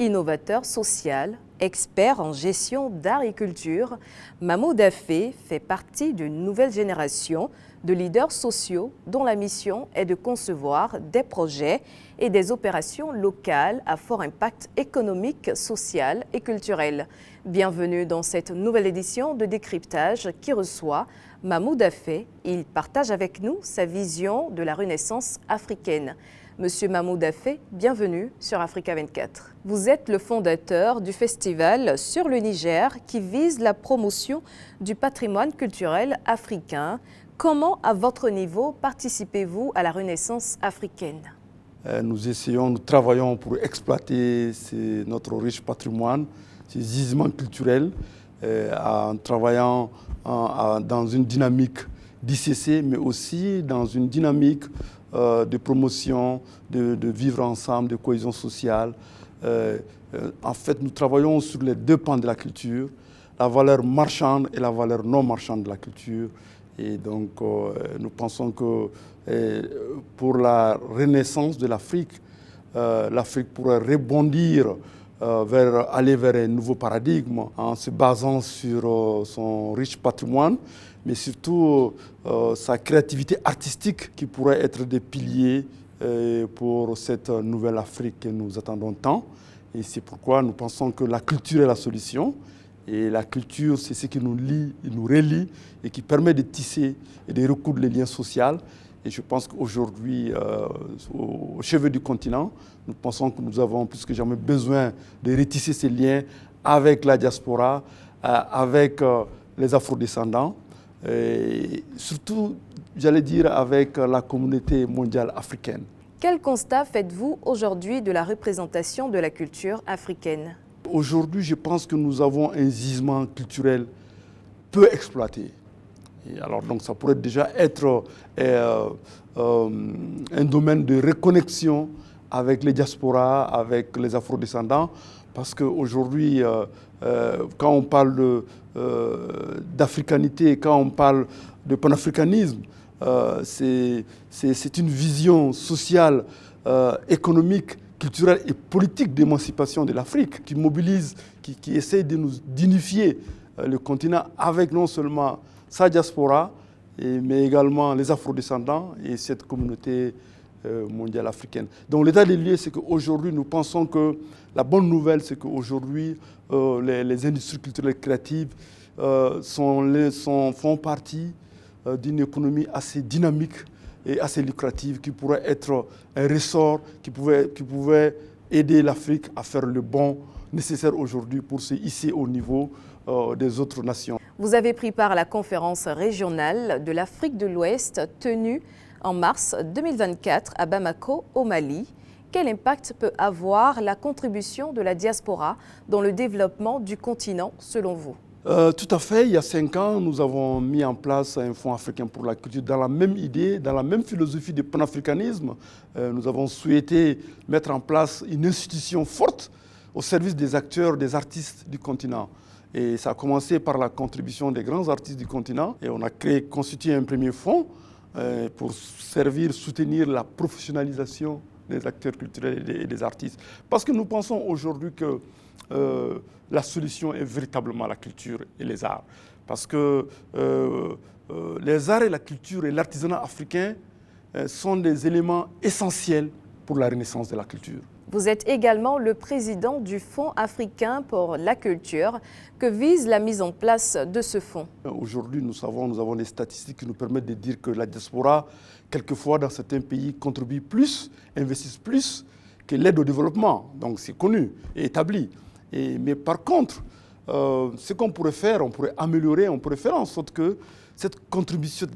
Innovateur social, expert en gestion d'art et culture, Mamou Daffé fait partie d'une nouvelle génération de leaders sociaux dont la mission est de concevoir des projets et des opérations locales à fort impact économique, social et culturel. Bienvenue dans cette nouvelle édition de Décryptage qui reçoit Mamou Daffé. Il partage avec nous sa vision de la Renaissance africaine. Monsieur Mamou Daffé, bienvenue sur Africa 24. Vous êtes le fondateur du festival Sur le Niger qui vise la promotion du patrimoine culturel africain. Comment, à votre niveau, participez-vous à la Renaissance africaine? Nous travaillons pour exploiter notre riche patrimoine, ces gisements culturels, en travaillant dans une dynamique d'ICC, mais aussi dans une dynamique de promotion, de vivre ensemble, de cohésion sociale. En fait, nous travaillons sur les deux pans de la culture, la valeur marchande et la valeur non marchande de la culture. Et donc, nous pensons que pour la renaissance de l'Afrique, l'Afrique pourrait rebondir aller vers un nouveau paradigme en se basant sur son riche patrimoine, mais surtout sa créativité artistique qui pourrait être des piliers pour cette nouvelle Afrique que nous attendons tant. Et c'est pourquoi nous pensons que la culture est la solution. Et la culture, c'est ce qui nous lie, nous relie et qui permet de tisser et de recoudre les liens sociaux. Et je pense qu'aujourd'hui, au chevet du continent, nous pensons que nous avons plus que jamais besoin de retisser ces liens avec la diaspora, avec les afrodescendants, et surtout, j'allais dire, avec la communauté mondiale africaine. Quel constat faites-vous aujourd'hui de la représentation de la culture africaine ? Aujourd'hui, je pense que nous avons un gisement culturel peu exploité. Et alors, donc, ça pourrait déjà être un domaine de reconnexion avec les diasporas, avec les afrodescendants, parce qu'aujourd'hui, quand on parle d'africanité, quand on parle de panafricanisme, c'est une vision sociale, économique, culturelle et politique d'émancipation de l'Afrique qui mobilise, qui essaie d'unifier le continent avec non seulement sa diaspora, mais également les afrodescendants et cette communauté mondiale africaine. Donc l'état des lieux, c'est qu'aujourd'hui, nous pensons que la bonne nouvelle, c'est qu'aujourd'hui, les industries culturelles créatives font partie d'une économie assez dynamique et assez lucrative qui pourrait être un ressort qui pouvait aider l'Afrique à faire le bond nécessaire aujourd'hui pour se hisser au niveau des autres nations. Vous avez pris part à la conférence régionale de l'Afrique de l'Ouest tenue en mars 2024 à Bamako, au Mali. Quel impact peut avoir la contribution de la diaspora dans le développement du continent selon vous ? Tout à fait. Il y a 5 ans, nous avons mis en place un Fonds africain pour la culture dans la même idée, dans la même philosophie de panafricanisme. Nous avons souhaité mettre en place une institution forte au service des acteurs, des artistes du continent. Et ça a commencé par la contribution des grands artistes du continent. Et on a constitué un premier fonds pour soutenir la professionnalisation des acteurs culturels et des artistes. Parce que nous pensons aujourd'hui que la solution est véritablement la culture et les arts. Parce que les arts et la culture et l'artisanat africain sont des éléments essentiels pour la renaissance de la culture. Vous êtes également le président du Fonds africain pour la culture. Que vise la mise en place de ce fonds ? Aujourd'hui, nous avons des statistiques qui nous permettent de dire que la diaspora, quelquefois dans certains pays, contribue plus, investisse plus que l'aide au développement. Donc c'est connu et établi. Mais par contre, ce qu'on pourrait faire, on pourrait améliorer, on pourrait faire en sorte que cette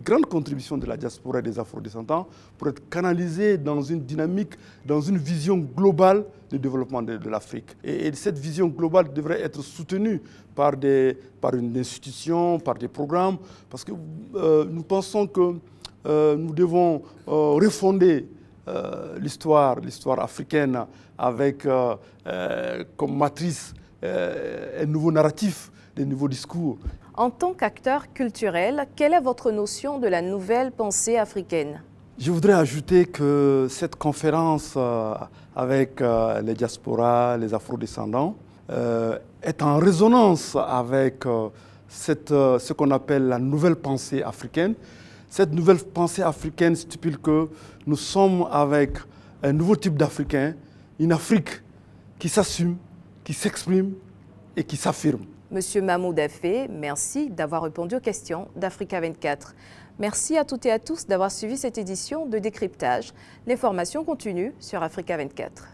grande contribution de la diaspora et des afrodescendants pourrait être canalisée dans une dynamique, dans une vision globale du développement de l'Afrique. Et cette vision globale devrait être soutenue par une institution, par des programmes, parce que nous pensons que nous devons refonder l'histoire africaine avec comme matrice un nouveau narratif, des nouveaux discours. En tant qu'acteur culturel, quelle est votre notion de la nouvelle pensée africaine ? Je voudrais ajouter que cette conférence avec les diasporas, les afrodescendants, est en résonance avec ce qu'on appelle la nouvelle pensée africaine. Cette nouvelle pensée africaine stipule que nous sommes avec un nouveau type d'Africain, une Afrique qui s'assume, qui s'exprime et qui s'affirme. Monsieur Mahmoud Affé, merci d'avoir répondu aux questions d'Africa 24. Merci à toutes et à tous d'avoir suivi cette édition de décryptage. L'information continue sur Africa 24.